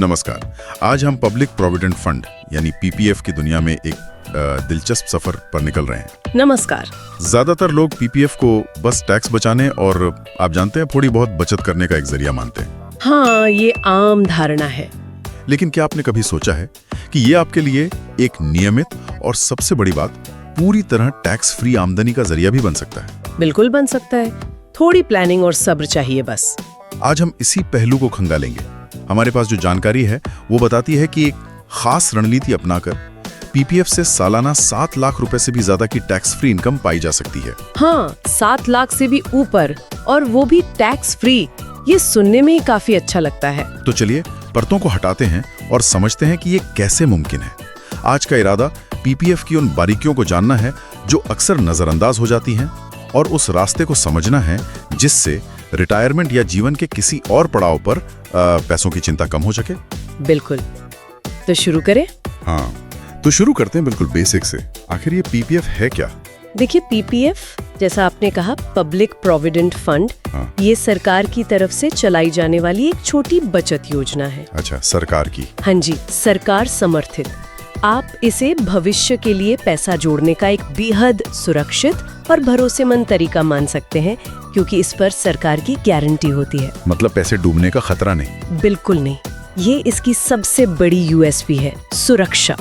नमस्कार। आज हम पब्लिक प्रोविडेंट फंड यानी पीपीएफ की दुनिया में एक दिलचस्प सफर पर निकल रहे हैं। नमस्कार। ज्यादातर लोग पीपीएफ को बस टैक्स बचाने और आप जानते हैं थोड़ी बहुत बचत करने का एक जरिया मानते हैं। हाँ, ये आम धारणा है। लेकिन क्या आपने कभी सोचा है कि ये आपके लिए एक नियमित और सबसे बड़ी बात पूरी तरह टैक्स फ्री आमदनी का जरिया भी बन सकता है? बिल्कुल बन सकता है। थोड़ी प्लानिंग और सब्र चाहिए बस। आज हम इसी पहलू को खंगालेंगे। हमारे पास जो जानकारी है वो बताती है कि एक खास रणनीति अपनाकर पीपीएफ से सालाना 7 लाख रुपए से भी ज्यादा की टैक्स फ्री इनकम पाई जा सकती है। हाँ, 7 लाख से भी ऊपर, और वो भी टैक्स फ्री। ये सुनने में ही काफी अच्छा लगता है। तो चलिए परतों को हटाते हैं और समझते हैं कि ये कैसे मुमकिन है। आज का इरादा पीपीएफ की उन बारीकियों को जानना है जो अक्सर नजरअंदाज हो जाती हैं, और उस रास्ते को समझना है जिससे रिटायरमेंट या जीवन के किसी और पड़ाव पर पैसों की चिंता कम हो सके। बिल्कुल। तो शुरू करें? हाँ, तो शुरू करते हैं बिल्कुल बेसिक से। आखिर ये पीपीएफ है क्या? देखिए, पीपीएफ जैसा आपने कहा, पब्लिक प्रोविडेंट फंड, ये सरकार की तरफ से चलाई जाने वाली एक छोटी बचत योजना है। अच्छा, सरकार की? हाँ जी, सरकार समर्थित। आप इसे भविष्य के लिए पैसा जोड़ने का एक बेहद सुरक्षित और भरोसेमंद तरीका मान सकते हैं, क्योंकि इस पर सरकार की गारंटी होती है। मतलब पैसे डूबने का खतरा नहीं? बिल्कुल नहीं। ये इसकी सबसे बड़ी यूएसपी है, सुरक्षा।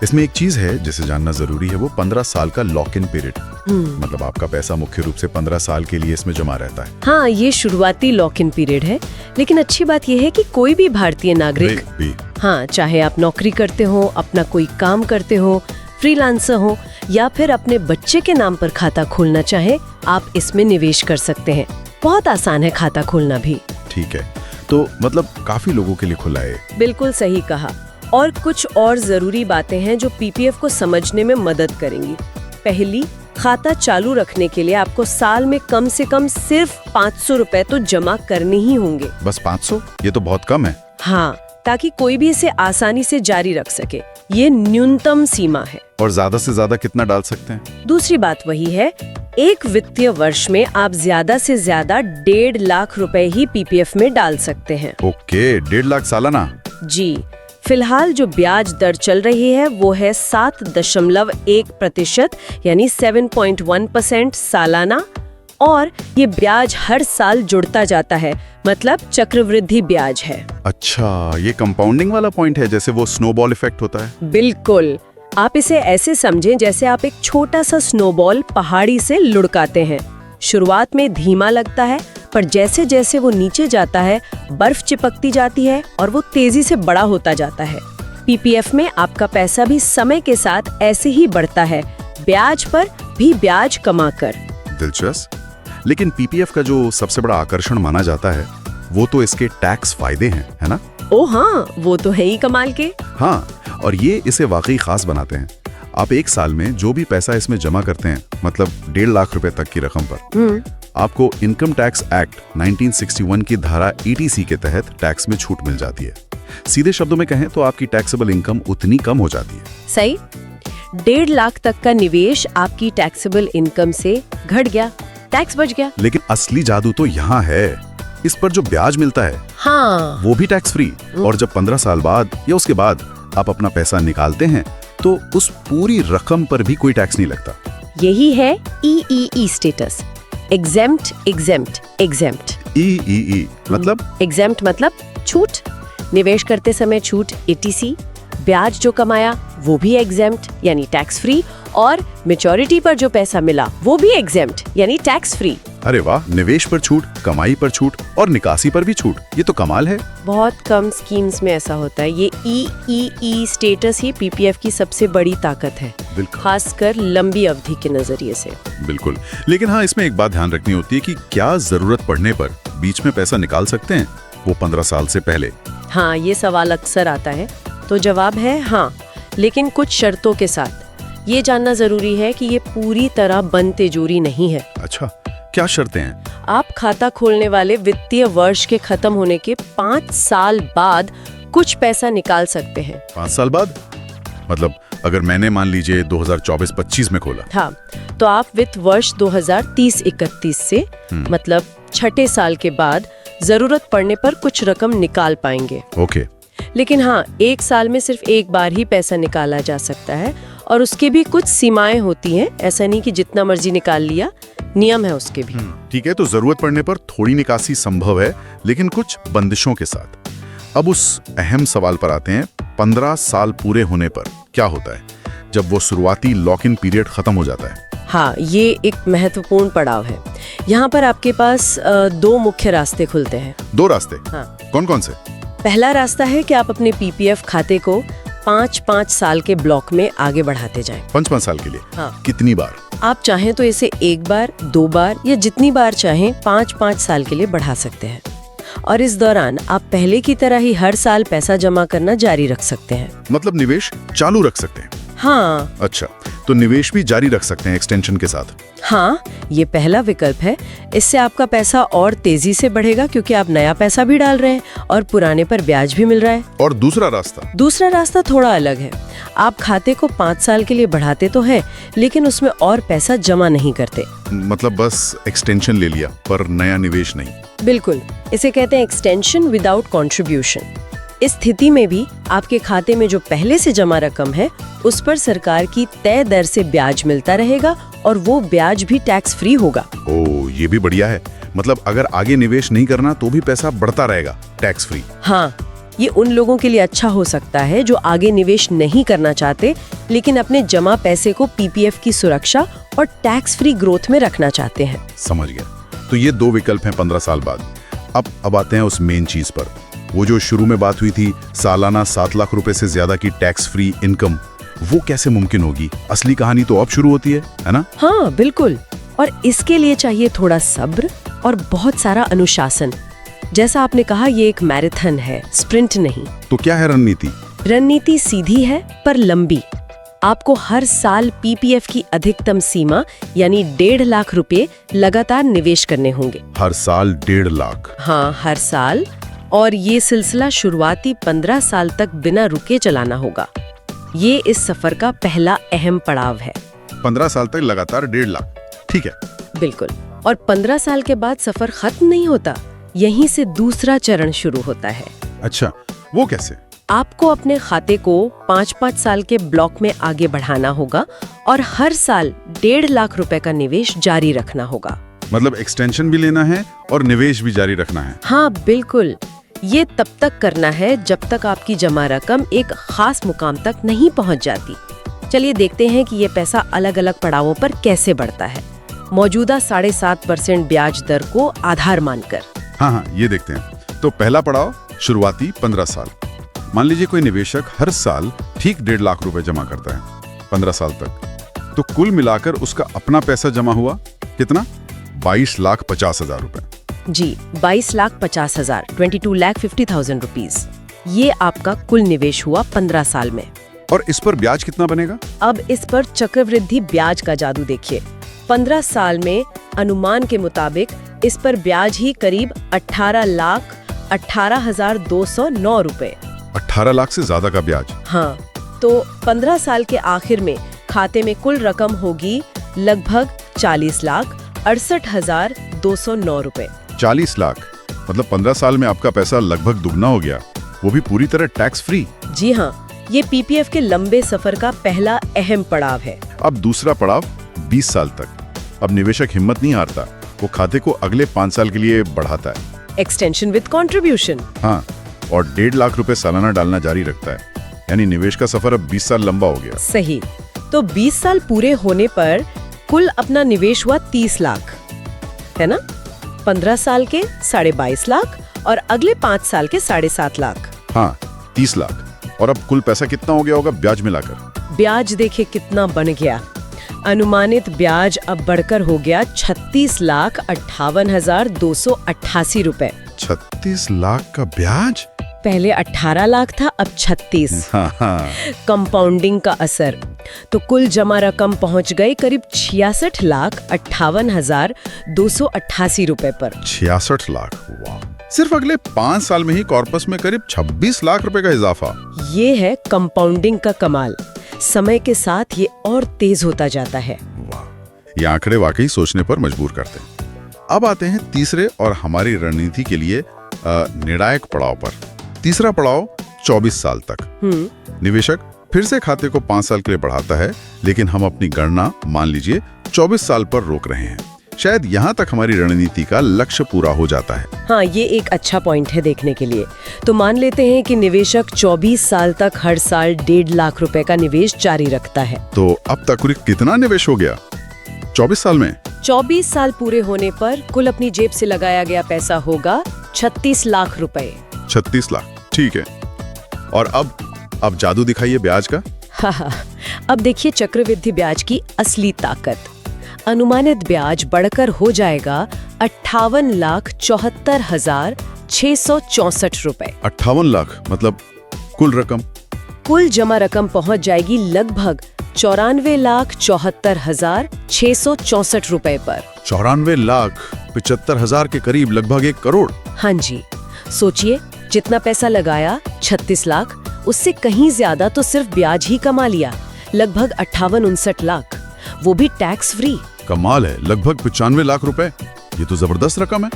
इसमें एक चीज है जिसे जानना जरूरी है, वो 15 साल का लॉक इन पीरियड। मतलब आपका पैसा मुख्य रूप से 15 साल के लिए इसमें जमा रहता है। हाँ, ये शुरुआती लॉक इन पीरियड है, लेकिन अच्छी बात यह है कि कोई भी भारतीय नागरिक, हाँ, चाहे आप नौकरी करते हो, अपना कोई काम करते हो, फ्रीलांसर हो, या फिर अपने बच्चे के नाम पर खाता खोलना चाहे, आप इसमें निवेश कर सकते हैं। बहुत आसान है खाता खोलना भी। ठीक है, तो मतलब काफी लोगों के लिए खुला है। बिल्कुल सही कहा। और कुछ और जरूरी बातें हैं जो पीपीएफ को समझने में मदद करेंगी। पहली, खाता चालू रखने के लिए आपको साल में कम से कम सिर्फ 500 रुपए तो जमा करने ही होंगे। बस 500? ये तो बहुत कम है। हाँ, ताकि कोई भी इसे आसानी से जारी रख सके। ये न्यूनतम सीमा है। और ज्यादा से ज्यादा कितना डाल सकते हैं? दूसरी बात वही है, एक वित्तीय वर्ष में आप ज्यादा से ज्यादा 1.5 लाख रुपए ही पीपीएफ में डाल सकते हैं। ओके, 1.5 लाख सालाना? जी। फिलहाल जो ब्याज दर चल रही है वो है 7.1% यानी 7.1% सालाना, और ये ब्याज हर साल जुड़ता जाता है, मतलब चक्रवृद्धि ब्याज है। अच्छा, ये कंपाउंडिंग वाला पॉइंट है, जैसे वो स्नोबॉल इफेक्ट होता है? बिल्कुल। आप इसे ऐसे समझें जैसे आप एक छोटा सा स्नोबॉल पहाड़ी से लुढ़काते हैं। शुरुआत में धीमा लगता है, पर जैसे जैसे वो नीचे जाता है, बर्फ चिपकती जाती है और वो तेजी से बड़ा होता जाता है। पीपीएफ में आपका पैसा भी समय के साथ ऐसे ही बढ़ता है, ब्याज पर भी ब्याज कमाकर। दिलचस्प। लेकिन पीपीएफ का जो सबसे बड़ा आकर्षण माना जाता है वो तो इसके टैक्स फायदे हैं, है ना? ओ हाँ, वो तो है ही कमाल के। हाँ, और ये इसे वाकई खास बनाते हैं। आप एक साल में जो भी पैसा इसमें जमा करते हैं, मतलब 1.5 लाख रुपए तक की रकम पर, आपको इनकम टैक्स एक्ट 1961 की धारा 80C के तहत टैक्स में छूट मिल जाती है। सीधे शब्दों में कहें तो आपकी टैक्सेबल इनकम उतनी कम हो जाती है। सही। 1.5 लाख तक का निवेश आपकी टैक्सेबल इनकम से घट गया, टैक्स बच गया। लेकिन असली जादू तो यहाँ है, इस पर जो ब्याज मिलता है, हाँ, वो भी टैक्स फ्री। और जब 15 साल बाद या उसके बाद आप अपना पैसा निकालते हैं तो उस पूरी रकम पर भी कोई टैक्स नहीं लगता। यही है EEE status, exempt, exempt, exempt. EEE मतलब? एग्जेम्प्ट मतलब छूट। निवेश करते समय छूट 80C, ब्याज जो कमाया वो भी एग्जेम्प्ट यानी टैक्स फ्री, और मैच्योरिटी पर जो पैसा मिला वो भी एग्जेम्प्ट यानी टैक्स फ्री। अरे वाह, निवेश पर छूट, कमाई पर छूट और निकासी पर भी छूट, ये तो कमाल है। बहुत कम स्कीम्स में ऐसा होता है। ये EEE स्टेटस ही पीपीएफ की सबसे बड़ी ताकत है, खासकर लंबी अवधि के नजरिए से। बिल्कुल। लेकिन हाँ, इसमें एक बात ध्यान रखनी होती है कि क्या जरूरत पड़ने पर बीच में पैसा निकाल सकते हैं, वो 15 साल से पहले? हाँ, ये सवाल अक्सर आता है, तो जवाब है हाँ, लेकिन कुछ शर्तों के साथ। ये जानना जरूरी है कि ये पूरी तरह बंद तिजोरी नहीं है। अच्छा, क्या शर्तें हैं? आप खाता खोलने वाले वित्तीय वर्ष के खत्म होने के 5 साल बाद कुछ पैसा निकाल सकते हैं। 5 साल बाद? मतलब अगर मैंने मान लीजिए 2024-25 में खोला, हाँ, तो आप वित्त वर्ष 2030-31 से मतलब 6ठे साल के बाद जरूरत पड़ने पर कुछ रकम निकाल पाएंगे। ओके। लेकिन हाँ, 1 साल में सिर्फ एक बार ही पैसा निकाला जा सकता है और उसकी भी कुछ सीमाएं होती हैं। ऐसा नहीं कि जितना मर्जी निकाल लिया, नियम है उसके भी। ठीक है, तो जरूरत पड़ने पर थोड़ी निकासी संभव है, लेकिन कुछ बंदिशों के साथ। अब उस अहम सवाल पर आते हैं, 15 साल पूरे होने पर क्या होता है जब वो शुरुआती लॉक इन पीरियड खत्म हो जाता है? हाँ, ये एक महत्वपूर्ण पड़ाव है। यहाँ पर आपके पास 2 मुख्य रास्ते खुलते हैं। 2 रास्ते? हाँ। कौन कौन से? पहला रास्ता है कि आप अपने पीपीएफ खाते को 5-5 साल के ब्लॉक में आगे बढ़ाते जाएं। 5-5 साल के लिए? हाँ। कितनी बार? आप चाहें तो इसे 1 बार, 2 बार या जितनी बार चाहें 5-5 साल के लिए बढ़ा सकते हैं। और इस दौरान आप पहले की तरह ही हर साल पैसा जमा करना जारी रख सकते हैं। मतलब निवेश चालू रख सकते हैं? हाँ। अच्छा, तो निवेश भी जारी रख सकते हैं एक्सटेंशन के साथ? हाँ, ये पहला विकल्प है। इससे आपका पैसा और तेजी से बढ़ेगा क्योंकि आप नया पैसा भी डाल रहे हैं और पुराने पर ब्याज भी मिल रहा है। और दूसरा रास्ता? दूसरा रास्ता थोड़ा अलग है। आप खाते को 5 साल के लिए बढ़ाते तो हैं, लेकिन उसमें और पैसा जमा नहीं करते। मतलब बस एक्सटेंशन ले लिया पर नया निवेश नहीं? बिल्कुल, इसे कहते हैं एक्सटेंशन विदाउट कंट्रीब्यूशन। इस स्थिति में भी आपके खाते में जो पहले से जमा रकम है उस पर सरकार की तय दर से ब्याज मिलता रहेगा और वो ब्याज भी टैक्स फ्री होगा। ओह, ये भी बढ़िया है। मतलब अगर आगे निवेश नहीं करना तो भी पैसा बढ़ता रहेगा, टैक्स फ्री। हाँ, ये उन लोगों के लिए अच्छा हो सकता है जो आगे निवेश नहीं करना चाहते लेकिन अपने जमा पैसे को पीपीएफ की सुरक्षा और टैक्स फ्री ग्रोथ में रखना चाहते हैं। समझ गया। तो ये 2 विकल्प हैं 15 साल बाद। अब आते हैं उस मेन चीज पर। वो जो शुरू में बात हुई थी, सालाना 7 लाख रुपए से ज्यादा की टैक्स फ्री इनकम, वो कैसे मुमकिन होगी? असली कहानी तो अब शुरू होती है ना? हाँ, बिल्कुल। और इसके लिए चाहिए थोड़ा सब्र और बहुत सारा अनुशासन। जैसा आपने कहा, ये एक मैराथन है, स्प्रिंट नहीं। तो क्या है रणनीति? रणनीति सीधी है पर लंबी। आपको हर साल पीपीएफ की अधिकतम सीमा यानी 1.5 लाख रुपए लगातार निवेश करने होंगे। हर साल 1.5 लाख? हाँ, हर साल। और ये सिलसिला शुरुआती 15 साल तक बिना रुके चलाना होगा। ये इस सफर का पहला अहम पड़ाव है। 15 साल तक लगातार 1.5 लाख, ठीक है? बिल्कुल। और 15 साल के बाद सफर खत्म नहीं होता, यहीं से दूसरा चरण शुरू होता है। अच्छा, वो कैसे? आपको अपने खाते को 5-5 साल के ब्लॉक में आगे बढ़ाना होगा और हर साल 1.5 लाख रुपए का निवेश जारी रखना होगा। मतलब एक्सटेंशन भी लेना है और निवेश भी जारी रखना है? हाँ, बिल्कुल। ये तब तक करना है जब तक आपकी जमा रकम एक खास मुकाम तक नहीं पहुंच जाती। चलिए देखते हैं कि ये पैसा अलग अलग पड़ावों पर कैसे बढ़ता है, मौजूदा 7.5% ब्याज दर को आधार मानकर। हाँ, ये देखते हैं। तो पहला पड़ाव, शुरुआती 15 साल। मान लीजिए कोई निवेशक हर साल ठीक 1.5 लाख रुपए जमा करता है 15 साल तक, तो कुल मिलाकर उसका अपना पैसा जमा हुआ कितना? 22,50,000 रुपए। जी, 22,50,000, 22,50,000 रुपीज। ये आपका कुल निवेश हुआ 15 साल में। और इस पर ब्याज कितना बनेगा? अब इस पर चक्रवृद्धि ब्याज का जादू देखिए। 15 साल में अनुमान के मुताबिक इस पर ब्याज ही करीब 18,18,209 रुपए। 18 लाख से ज्यादा का ब्याज? हाँ, तो 15 साल के आखिर में खाते में कुल रकम होगी लगभग 40,68,209 रुपए। 40 लाख? मतलब 15 साल में आपका पैसा लगभग दुगना हो गया, वो भी पूरी तरह टैक्स फ्री। जी हाँ, ये पीपीएफ के लंबे सफर का पहला अहम पड़ाव है। अब दूसरा पड़ाव 20 साल तक। अब निवेशक हिम्मत नहीं हारता, वो खाते को अगले 5 साल के लिए बढ़ाता है। Extension with contribution. हाँ, और 1.5 लाख रुपए सालाना डालना जारी रखता है। यानी निवेश का सफर अब 20 साल लंबा हो गया। सही। तो 20 साल पूरे होने पर कुल अपना निवेश हुआ 30 लाख, है ना? 15 साल के 22.5 लाख और अगले 5 साल के 7.5 लाख। हाँ, 30 लाख। और अब कुल पैसा कितना हो गया होगा ब्याज मिलाकर? ब्याज देखे कितना बन गया। अनुमानित ब्याज अब बढ़कर हो गया 36,58,288 रुपए। 36 लाख का ब्याज? पहले 18 लाख था, अब 36। कंपाउंडिंग का असर। तो कुल जमा रकम पहुंच गई करीब 66,58,288 रुपए पर। 66 लाख? वाह! सिर्फ अगले 5 साल में ही कॉर्पस में करीब 26 लाख रुपए का इजाफा। ये है कंपाउंडिंग का कमाल। समय के साथ ये और तेज होता जाता है। वाह! ये आंकड़े वाकई सोचने पर मजबूर करते हैं। अब आते हैं तीसरे और हमारी रणनीति के लिए निर्णायक पड़ाव पर। तीसरा पड़ाव 24 साल तक। निवेशक फिर से खाते को 5 साल के लिए बढ़ाता है, लेकिन हम अपनी गणना मान लीजिए 24 साल पर रोक रहे हैं। शायद यहाँ तक हमारी रणनीति का लक्ष्य पूरा हो जाता है। हाँ, ये एक अच्छा पॉइंट है देखने के लिए। तो मान लेते हैं कि निवेशक 24 साल तक हर साल 1.5 लाख रुपए का निवेश जारी रखता है। तो अब तक कुल कितना निवेश हो गया 24 साल में? 24 साल पूरे होने पर कुल अपनी जेब से लगाया गया पैसा होगा 36 लाख रुपए। 36 लाख, ठीक है। और अब जादू दिखाइए ब्याज का। हाँ, अब देखिए चक्रवृद्धि ब्याज की असली ताकत। अनुमानित ब्याज बढ़कर हो जाएगा 58,74,664 रुपए। 58 लाख मतलब कुल रकम? कुल जमा रकम पहुंच जाएगी लगभग 94,74,664 रुपए पर। 94,75,000 के करीब, लगभग 1 करोड़। हाँ जी, सोचिए जितना पैसा लगाया 36 लाख, उससे कहीं ज्यादा तो सिर्फ ब्याज ही कमा लिया, लगभग 58-59 लाख, वो भी टैक्स फ्री। कमाल है, लगभग 95 लाख रुपए। ये तो जबरदस्त रकम है।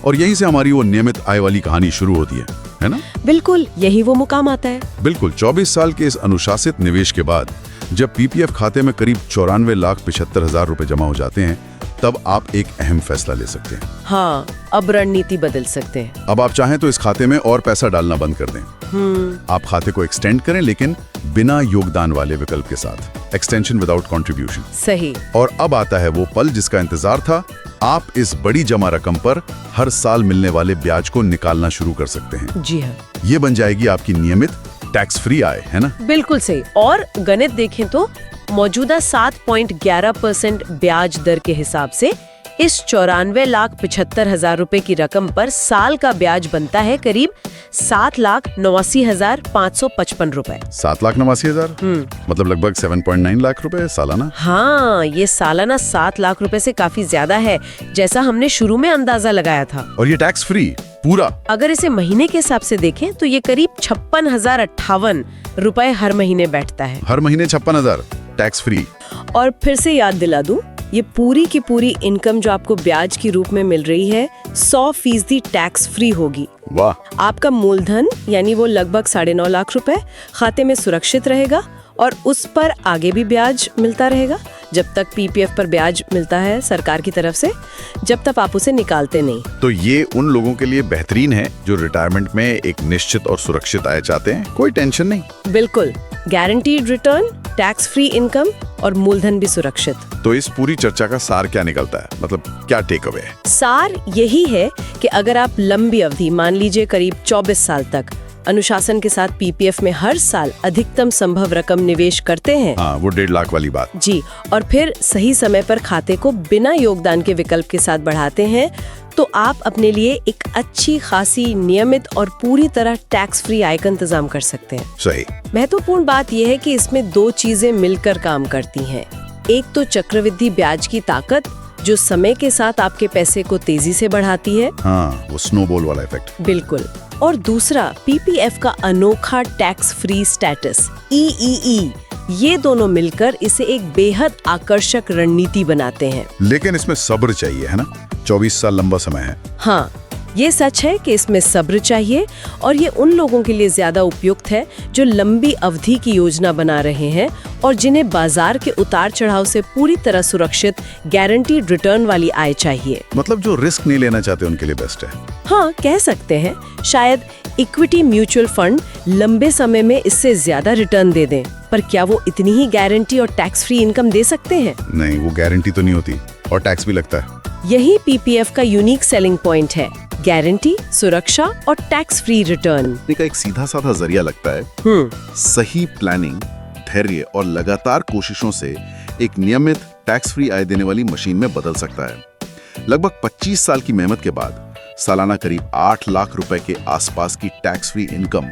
और यहीं से हमारी वो नियमित आय वाली कहानी शुरू होती है ना? बिल्कुल, यही वो मुकाम आता है। बिल्कुल। 24 साल के इस अनुशासित निवेश के बाद जब पीपीएफ खाते में करीब 94,75,000 रुपए जमा हो जाते हैं, तब आप एक अहम फैसला ले सकते हैं। हाँ, अब रणनीति बदल सकते हैं। अब आप चाहें तो इस खाते में और पैसा डालना बंद कर दें। आप खाते को एक्सटेंड करें, लेकिन बिना योगदान वाले विकल्प के साथ, एक्सटेंशन विदाउट कंट्रीब्यूशन। सही। और अब आता है वो पल जिसका इंतजार था। आप इस बड़ी जमा रकम पर हर साल मिलने वाले ब्याज को निकालना शुरू कर सकते हैं। जी हाँ, ये बन जाएगी आपकी नियमित टैक्स फ्री आय, है ना? बिल्कुल सही। और गणित देखें तो मौजूदा 7.11% ब्याज दर के हिसाब से इस 94,75,000 रुपए की रकम पर साल का ब्याज बनता है करीब 7,89,555 रुपए। 7,89,000 मतलब लगभग 7.9 लाख रुपए सालाना। हाँ, ये सालाना 7 लाख रुपए से काफी ज्यादा है, जैसा हमने शुरू में अंदाजा लगाया था। और ये टैक्स फ्री पूरा। अगर इसे महीने के हिसाब से देखें तो ये करीब 56,058 रुपए हर महीने बैठता है। हर महीने 56,000 टैक्स फ्री। और फिर से याद दिला दूं, ये पूरी की पूरी इनकम जो आपको ब्याज के रूप में मिल रही है 100% टैक्स फ्री होगी। वाह। आपका मूलधन यानी वो लगभग 9.5 लाख रुपए खाते में सुरक्षित रहेगा और उस पर आगे भी ब्याज मिलता रहेगा जब तक पीपीएफ पर ब्याज मिलता है सरकार की तरफ से, जब तक आप उसे निकालते नहीं। तो ये उन लोगों के लिए बेहतरीन है जो रिटायरमेंट में एक निश्चित और सुरक्षित आय चाहते हैं। कोई टेंशन नहीं। बिल्कुल, guaranteed return, tax free income और मूलधन भी सुरक्षित। तो इस पूरी चर्चा का सार क्या निकलता है? मतलब क्या टेक अवे है? सार यही है कि अगर आप लंबी अवधि, मान लीजिए करीब 24 साल तक अनुशासन के साथ पीपीएफ में हर साल अधिकतम संभव रकम निवेश करते हैं, हाँ, वो 1.5 लाख वाली बात जी, और फिर सही समय पर खाते को बिना योगदान के विकल्प के साथ बढ़ाते हैं, तो आप अपने लिए एक अच्छी खासी नियमित और पूरी तरह टैक्स फ्री आय का इंतजाम कर सकते हैं। सही। महत्वपूर्ण बात यह है कि इसमें 2 चीजें मिलकर काम करती हैं। एक तो चक्रवृद्धि ब्याज की ताकत जो समय के साथ आपके पैसे को तेजी से बढ़ाती है। हाँ, वो स्नोबॉल वाला इफेक्ट। बिल्कुल। और दूसरा पीपीएफ का अनोखा टैक्स फ्री स्टेटस EEE, ये दोनों मिलकर इसे एक बेहद आकर्षक रणनीति बनाते हैं। लेकिन इसमें सब्र चाहिए, है ना? 24 साल लंबा समय है। हाँ, ये सच है कि इसमें सब्र चाहिए और ये उन लोगों के लिए ज्यादा उपयुक्त है जो लंबी अवधि की योजना बना रहे हैं और जिन्हें बाजार के उतार चढ़ाव से पूरी तरह सुरक्षित गारंटीड रिटर्न वाली आय चाहिए। मतलब जो रिस्क नहीं लेना चाहते उनके लिए बेस्ट है। हाँ, कह सकते हैं। शायद इक्विटी म्यूचुअल फंड लंबे समय में इससे ज्यादा रिटर्न दे दें, पर क्या वो इतनी ही गारंटी और टैक्स फ्री इनकम दे सकते हैं? नहीं, वो गारंटी तो नहीं होती और टैक्स भी लगता है। यही पीपीएफ का यूनिक सेलिंग पॉइंट है, गारंटी, सुरक्षा और टैक्स फ्री रिटर्न का एक सीधा साधा जरिया लगता है। सही प्लानिंग, धैर्य और लगातार कोशिशों से एक नियमित टैक्स फ्री आय देने वाली मशीन में बदल सकता है। लगभग 25 साल की मेहनत के बाद सालाना करीब 8 लाख रुपए के आसपास की टैक्स फ्री इनकम,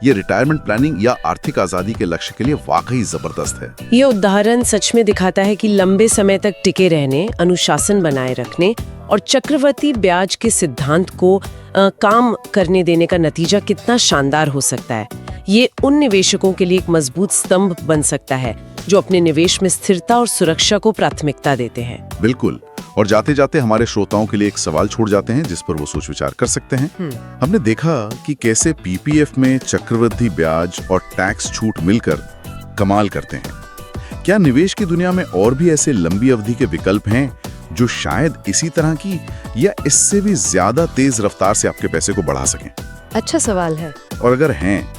ये रिटायरमेंट प्लानिंग या आर्थिक आजादी के लक्ष्य के लिए वाकई जबरदस्त है। ये उदाहरण सच में दिखाता है कि लंबे समय तक टिके रहने, अनुशासन बनाए रखने और चक्रवृद्धि ब्याज के सिद्धांत को काम करने देने का नतीजा कितना शानदार हो सकता है। ये उन निवेशकों के लिए एक मजबूत स्तंभ बन सकता है जो अपने निवेश में स्थिरता और सुरक्षा को प्राथमिकता देते हैं। बिल्कुल। और जाते जाते हमारे श्रोताओं के लिए एक सवाल छोड़ जाते हैं जिस पर वो सोच विचार कर सकते हैं। हमने देखा कि कैसे पीपीएफ में चक्रवृद्धि ब्याज और टैक्स छूट मिलकर कमाल करते हैं। क्या निवेश की दुनिया में और भी ऐसे लंबी अवधि के विकल्प हैं जो शायद इसी तरह की या इससे भी ज्यादा तेज रफ्तार से आपके पैसे को बढ़ा सकें? अच्छा सवाल है। और अगर हैं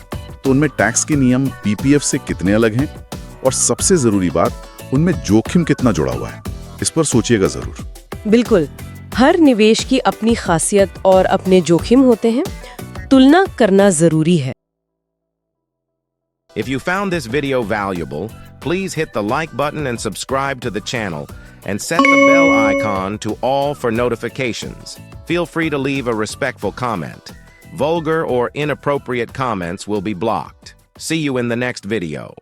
तो उनमें टैक्स के नियम पीपीएफ से कितने अलग हैं, और सबसे जरूरी बात, उनमें जोखिम कितना जुड़ा हुआ है? इस पर सोचिएगा जरूर। बिल्कुल, हर निवेश की अपनी खासियत और अपने जोखिम होते हैं, तुलना करना जरूरी है। If you found this video valuable, please hit the like button and subscribe to the channel and set the bell icon to all for notifications. Feel free to leave a respectful comment. Vulgar or inappropriate comments will be blocked. See you in the next video.